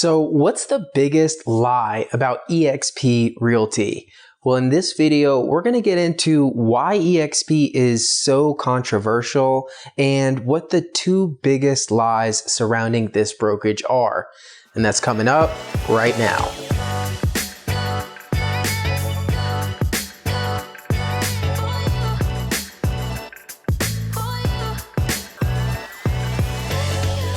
So what's the biggest lie about EXP Realty? Well, in this video, we're going to get into why EXP is so controversial and what the two biggest lies surrounding this brokerage are. And that's coming up right now.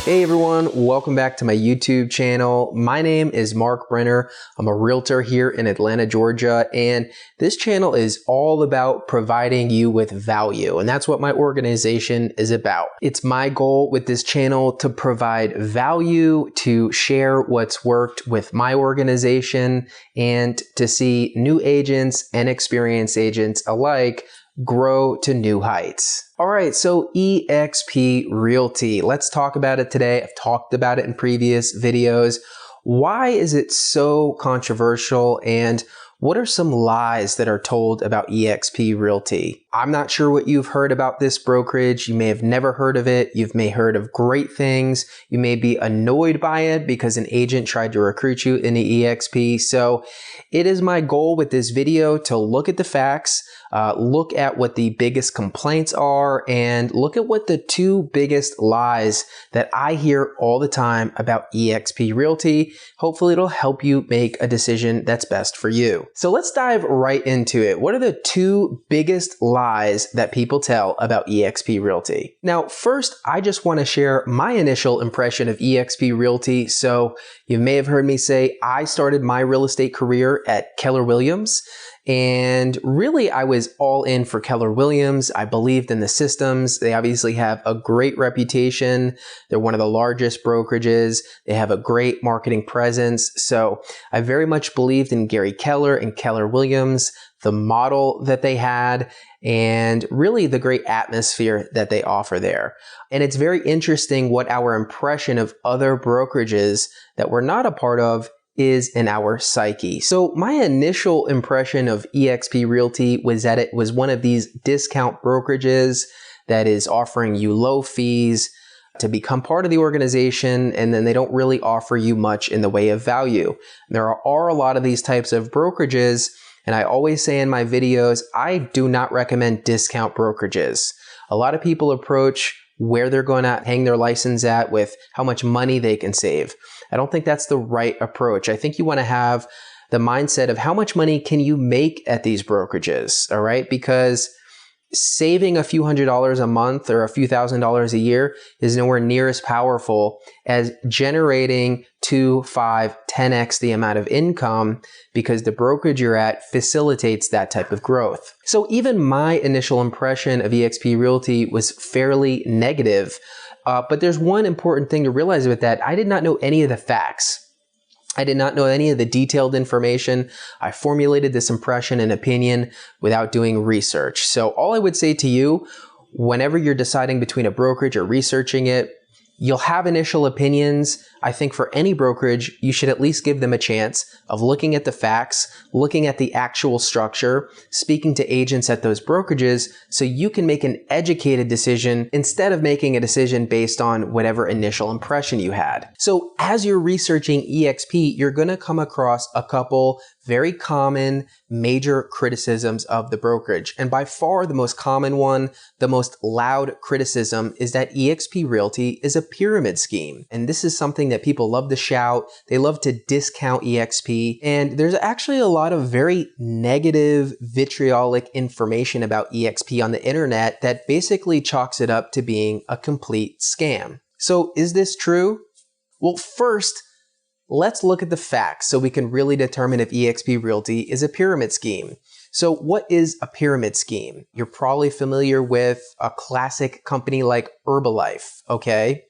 Hey everyone, welcome back to my YouTube channel. My name is Marc Brenner. I'm a realtor here in Atlanta, Georgia, and this channel is all about providing you with value, and that's what my organization is about. It's my goal with this channel to provide value, to share what's worked with my organization, and to see new agents and experienced agents alike grow to new heights. All right, so EXP Realty, let's talk about it today. I've talked about it in previous videos. Why is it so controversial, and what are some lies that are told about EXP Realty? I'm not sure what you've heard about this brokerage. You may have never heard of it. You may have heard of great things. You may be annoyed by it because an agent tried to recruit you into EXP. So it is my goal with this video to look at the facts, look at what the biggest complaints are, and look at what the two biggest lies that I hear all the time about EXP Realty. Hopefully it'll help you make a decision that's best for you. So let's dive right into it. What are the two biggest lies that people tell about EXP Realty? Now, first, I just want to share my initial impression of EXP Realty. So you may have heard me say I started my real estate career at Keller Williams. And really, I was all in for Keller Williams. I believed in the systems. They obviously have a great reputation. They're one of the largest brokerages. They have a great marketing presence. So I very much believed in Gary Keller and Keller Williams, the model that they had, and really the great atmosphere that they offer there. And it's very interesting what our impression of other brokerages that we're not a part of is in our psyche. So my initial impression of EXP Realty was that it was one of these discount brokerages that is offering you low fees to become part of the organization, and then they don't really offer you much in the way of value. There are a lot of these types of brokerages, and I always say in my videos, I do not recommend discount brokerages. A lot of people approach where they're going to hang their license at with how much money they can save. I don't think that's the right approach. I think you want to have the mindset of how much money can you make at these brokerages, all right? Because saving a few $100s a month or a few $1,000s a year is nowhere near as powerful as generating 2, 5, 10x the amount of income, because the brokerage you're at facilitates that type of growth. So even my initial impression of EXP Realty was fairly negative, but there's one important thing to realize with that. I did not know any of the facts. I did not know any of the detailed information. I formulated this impression and opinion without doing research. So all I would say to you, whenever you're deciding between a brokerage or researching it, you'll have initial opinions. I think for any brokerage, you should at least give them a chance of looking at the facts, looking at the actual structure, speaking to agents at those brokerages so you can make an educated decision instead of making a decision based on whatever initial impression you had. So as you're researching EXP, you're going to come across a couple very common major criticisms of the brokerage. And by far the most common one, the most loud criticism, is that EXP Realty is a pyramid scheme. And this is something that people love to shout. They love to discount EXP. And there's actually a lot of very negative, vitriolic information about EXP on the internet that basically chalks it up to being a complete scam. So is this true? Well, first, let's look at the facts so we can really determine if EXP Realty is a pyramid scheme. So what is a pyramid scheme? You're probably familiar with a classic company like Herbalife, okay?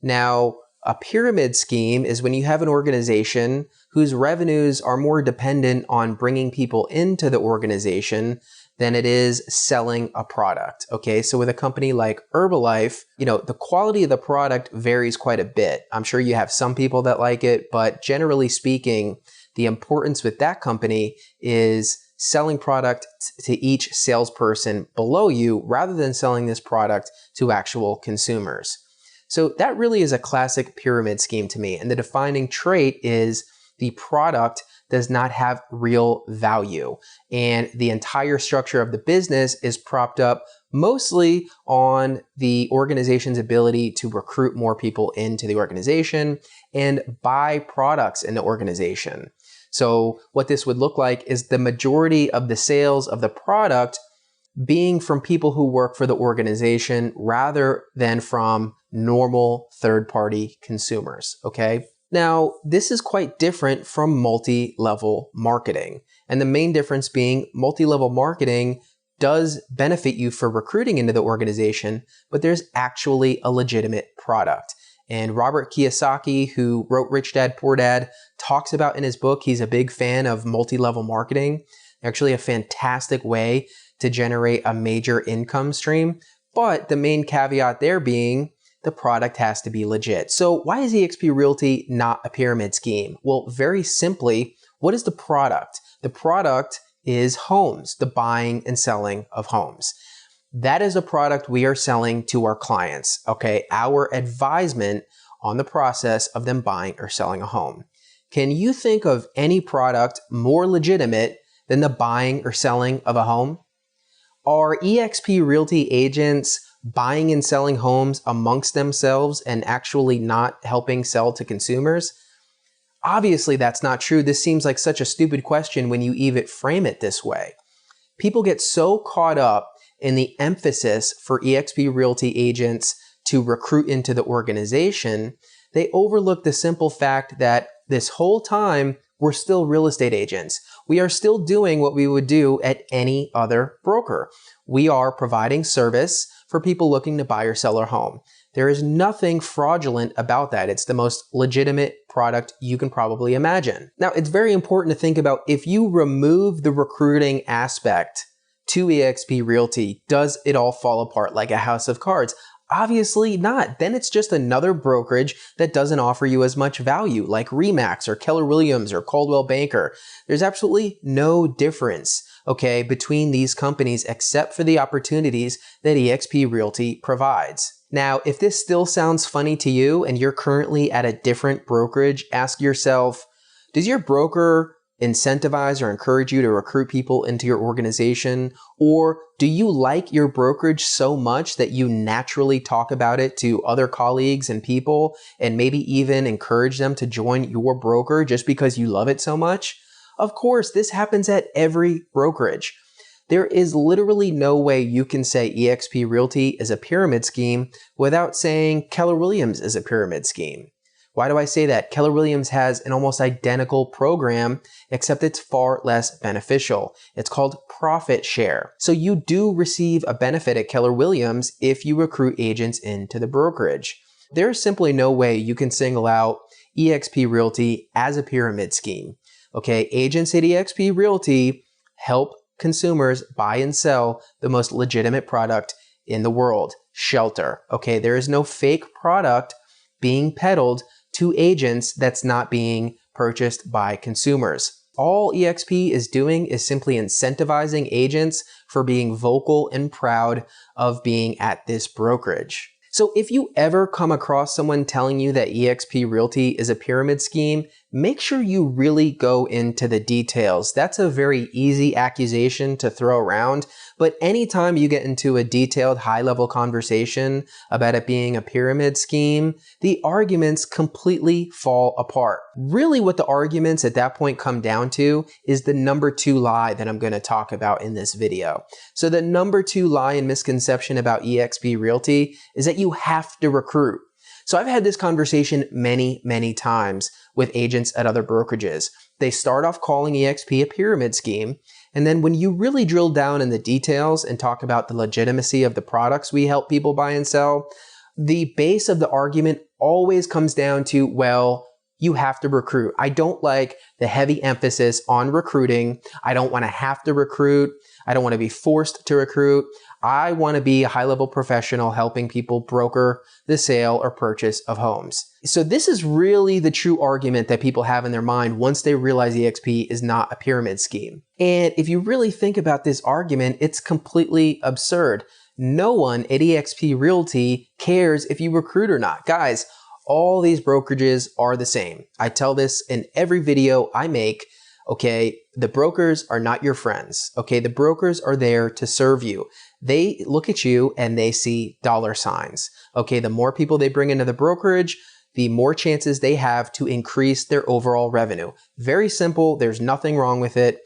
Now, a pyramid scheme is when you have an organization whose revenues are more dependent on bringing people into the organization than it is selling a product, okay? So with a company like Herbalife, the quality of the product varies quite a bit. I'm sure you have some people that like it, but generally speaking, the importance with that company is selling product to each salesperson below you rather than selling this product to actual consumers. So that really is a classic pyramid scheme to me. And the defining trait is the product does not have real value. And the entire structure of the business is propped up mostly on the organization's ability to recruit more people into the organization and buy products in the organization. So what this would look like is the majority of the sales of the product being from people who work for the organization rather than from normal third-party consumers, okay? Now, this is quite different from multi-level marketing. And the main difference being multi-level marketing does benefit you for recruiting into the organization, but there's actually a legitimate product. And Robert Kiyosaki, who wrote Rich Dad, Poor Dad, talks about in his book, he's a big fan of multi-level marketing, actually a fantastic way to generate a major income stream. But the main caveat there being the product has to be legit. So why is EXP Realty not a pyramid scheme? Well, very simply, what is the product? The product is homes, the buying and selling of homes. That is a product we are selling to our clients, okay? Our advisement on the process of them buying or selling a home. Can you think of any product more legitimate than the buying or selling of a home? Are EXP Realty agents buying and selling homes amongst themselves and actually not helping sell to consumers? Obviously, that's not true. This seems like such a stupid question when you even frame it this way. People get so caught up in the emphasis for EXP Realty agents to recruit into the organization, they overlook the simple fact that this whole time, we're still real estate agents. We are still doing what we would do at any other broker. We are providing service for people looking to buy or sell their home. There is nothing fraudulent about that. It's the most legitimate product you can probably imagine. Now, it's very important to think about if you remove the recruiting aspect to EXP Realty, does it all fall apart like a house of cards? Obviously not. Then it's just another brokerage that doesn't offer you as much value, like RE/MAX or Keller Williams or Coldwell Banker. There's absolutely no difference, okay, between these companies except for the opportunities that EXP Realty provides. Now, if this still sounds funny to you and you're currently at a different brokerage, ask yourself, does your broker incentivize or encourage you to recruit people into your organization? Or do you like your brokerage so much that you naturally talk about it to other colleagues and people and maybe even encourage them to join your broker just because you love it so much? Of course, this happens at every brokerage. There is literally no way you can say EXP Realty is a pyramid scheme without saying Keller Williams is a pyramid scheme. Why do I say that? Keller Williams has an almost identical program, except it's far less beneficial. It's called profit share. So you do receive a benefit at Keller Williams if you recruit agents into the brokerage. There's simply no way you can single out EXP Realty as a pyramid scheme. Okay, agents at EXP Realty help consumers buy and sell the most legitimate product in the world, shelter. Okay, there is no fake product being peddled to agents that's not being purchased by consumers. All EXP is doing is simply incentivizing agents for being vocal and proud of being at this brokerage. So if you ever come across someone telling you that EXP Realty is a pyramid scheme, make sure you really go into the details. That's a very easy accusation to throw around, but anytime you get into a detailed high-level conversation about it being a pyramid scheme, the arguments completely fall apart. Really what the arguments at that point come down to is the number 2 lie that I'm going to talk about in this video. So the number 2 lie and misconception about EXP Realty is that you have to recruit. So I've had this conversation many times with agents at other brokerages. They start off calling EXP a pyramid scheme, and then when you really drill down in the details and talk about the legitimacy of the products we help people buy and sell, the base of the argument always comes down to, well, you have to recruit. I don't like the heavy emphasis on recruiting. I don't want to have to recruit. I don't want to be forced to recruit. I want to be a high-level professional helping people broker the sale or purchase of homes. So this is really the true argument that people have in their mind once they realize EXP is not a pyramid scheme. And if you really think about this argument, it's completely absurd. No one at EXP Realty cares if you recruit or not. Guys, all these brokerages are the same. I tell this in every video I make. Okay, the brokers are not your friends. Okay, the brokers are there to serve you. They look at you and they see dollar signs. Okay, the more people they bring into the brokerage, the more chances they have to increase their overall revenue. Very simple. There's nothing wrong with it.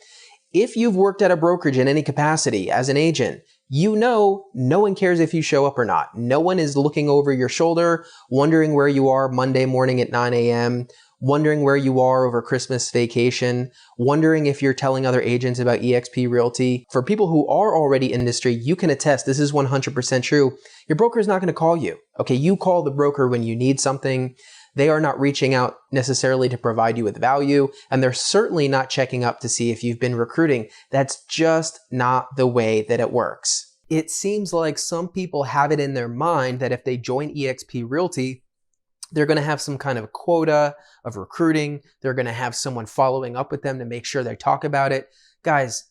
If you've worked at a brokerage in any capacity as an agent, you know no one cares if you show up or not. No one is looking over your shoulder, wondering where you are Monday morning at 9 a.m., wondering where you are over Christmas vacation, wondering if you're telling other agents about EXP Realty. For people who are already in industry, you can attest this is 100% true. Your broker is not going to call you. Okay, you call the broker when you need something. They are not reaching out necessarily to provide you with value, and they're certainly not checking up to see if you've been recruiting. That's just not the way that it works. It seems like some people have it in their mind that if they join EXP Realty, they're going to have some kind of quota of recruiting. They're going to have someone following up with them to make sure they talk about it. Guys,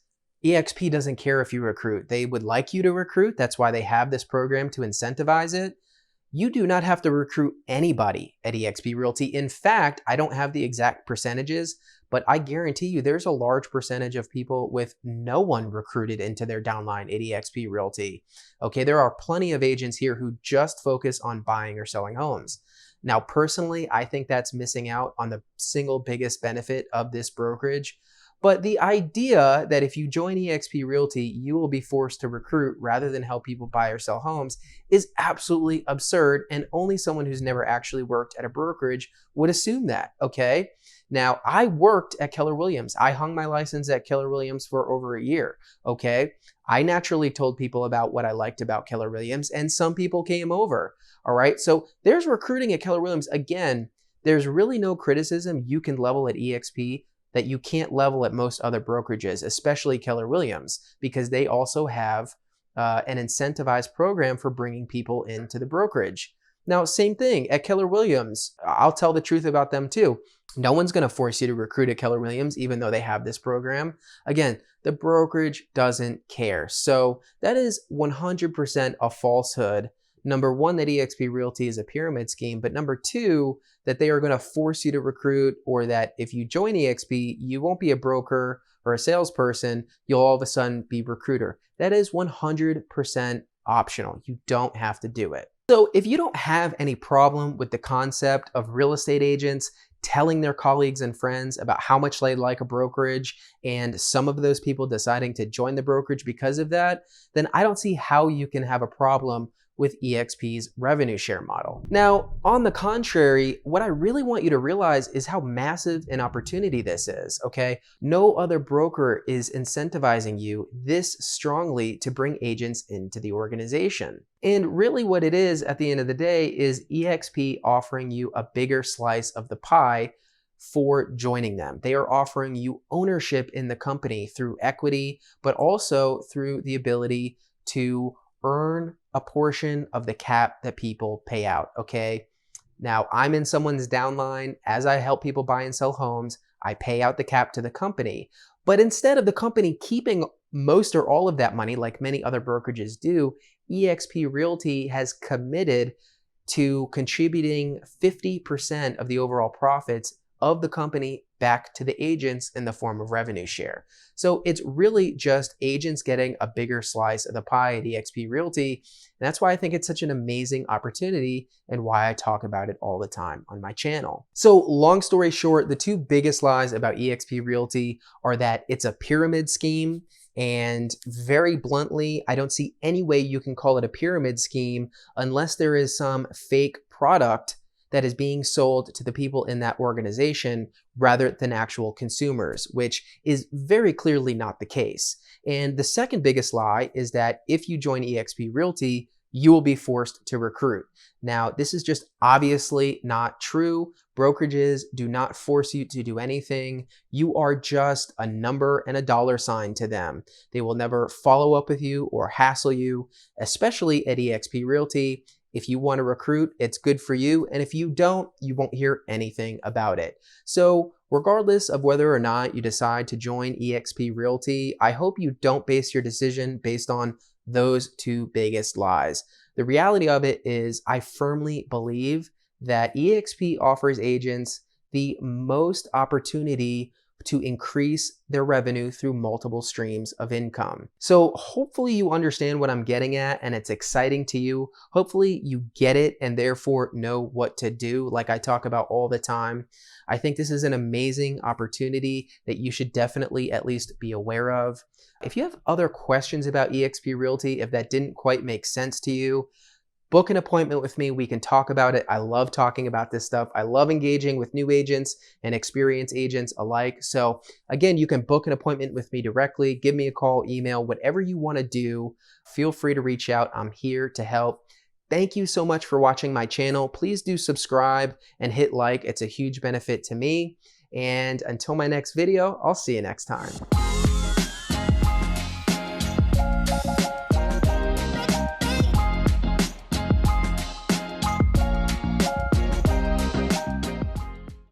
EXP doesn't care if you recruit. They would like you to recruit. That's why they have this program to incentivize it. You do not have to recruit anybody at EXP Realty. In fact, I don't have the exact percentages, but I guarantee you there's a large percentage of people with no one recruited into their downline at EXP Realty. Okay, there are plenty of agents here who just focus on buying or selling homes. Now, personally, I think that's missing out on the single biggest benefit of this brokerage. But the idea that if you join EXP Realty, you will be forced to recruit rather than help people buy or sell homes is absolutely absurd, and only someone who's never actually worked at a brokerage would assume that, okay? Now, I worked at Keller Williams. I hung my license at Keller Williams for over a year, okay? I naturally told people about what I liked about Keller Williams, and some people came over, all right? So there's recruiting at Keller Williams. Again, there's really no criticism you can level at EXP that you can't level at most other brokerages, especially Keller Williams, because they also have an incentivized program for bringing people into the brokerage. Now, same thing at Keller Williams. I'll tell the truth about them too. No one's going to force you to recruit at Keller Williams, even though they have this program. Again, the brokerage doesn't care. So that is 100% a falsehood. Number one, that EXP Realty is a pyramid scheme, but number two, that they are going to force you to recruit, or that if you join EXP, you won't be a broker or a salesperson, you'll all of a sudden be recruiter. That is 100% optional. You don't have to do it. So if you don't have any problem with the concept of real estate agents telling their colleagues and friends about how much they like a brokerage, and some of those people deciding to join the brokerage because of that, then I don't see how you can have a problem with EXP's revenue share model. Now, on the contrary, what I really want you to realize is how massive an opportunity this is, okay? No other broker is incentivizing you this strongly to bring agents into the organization. And really what it is at the end of the day is EXP offering you a bigger slice of the pie for joining them. They are offering you ownership in the company through equity, but also through the ability to earn a portion of the cap that people pay out, okay? Now, I'm in someone's downline. As I help people buy and sell homes, I pay out the cap to the company. But instead of the company keeping most or all of that money, like many other brokerages do, EXP Realty has committed to contributing 50% of the overall profits of the company back to the agents in the form of revenue share. So it's really just agents getting a bigger slice of the pie at EXP Realty. And that's why I think it's such an amazing opportunity and why I talk about it all the time on my channel. So long story short, the two biggest lies about EXP Realty are that it's a pyramid scheme. And very bluntly, I don't see any way you can call it a pyramid scheme unless there is some fake product that is being sold to the people in that organization rather than actual consumers, which is very clearly not the case. And the second biggest lie is that if you join EXP Realty, you will be forced to recruit. Now, this is just obviously not true. Brokerages do not force you to do anything. You are just a number and a dollar sign to them. They will never follow up with you or hassle you, especially at EXP Realty. If you want to recruit, it's good for you. And if you don't, you won't hear anything about it. So regardless of whether or not you decide to join EXP Realty, I hope you don't base your decision based on those two biggest lies. The reality of it is I firmly believe that EXP offers agents the most opportunity to increase their revenue through multiple streams of income. So hopefully you understand what I'm getting at and it's exciting to you. Hopefully you get it and therefore know what to do, like I talk about all the time. I think this is an amazing opportunity that you should definitely at least be aware of. If you have other questions about EXP Realty, if that didn't quite make sense to you, book an appointment with me. We can talk about it. I love talking about this stuff. I love engaging with new agents and experienced agents alike. So again, you can book an appointment with me directly. Give me a call, email, whatever you want to do. Feel free to reach out. I'm here to help. Thank you so much for watching my channel. Please do subscribe and hit like. It's a huge benefit to me. And until my next video, I'll see you next time.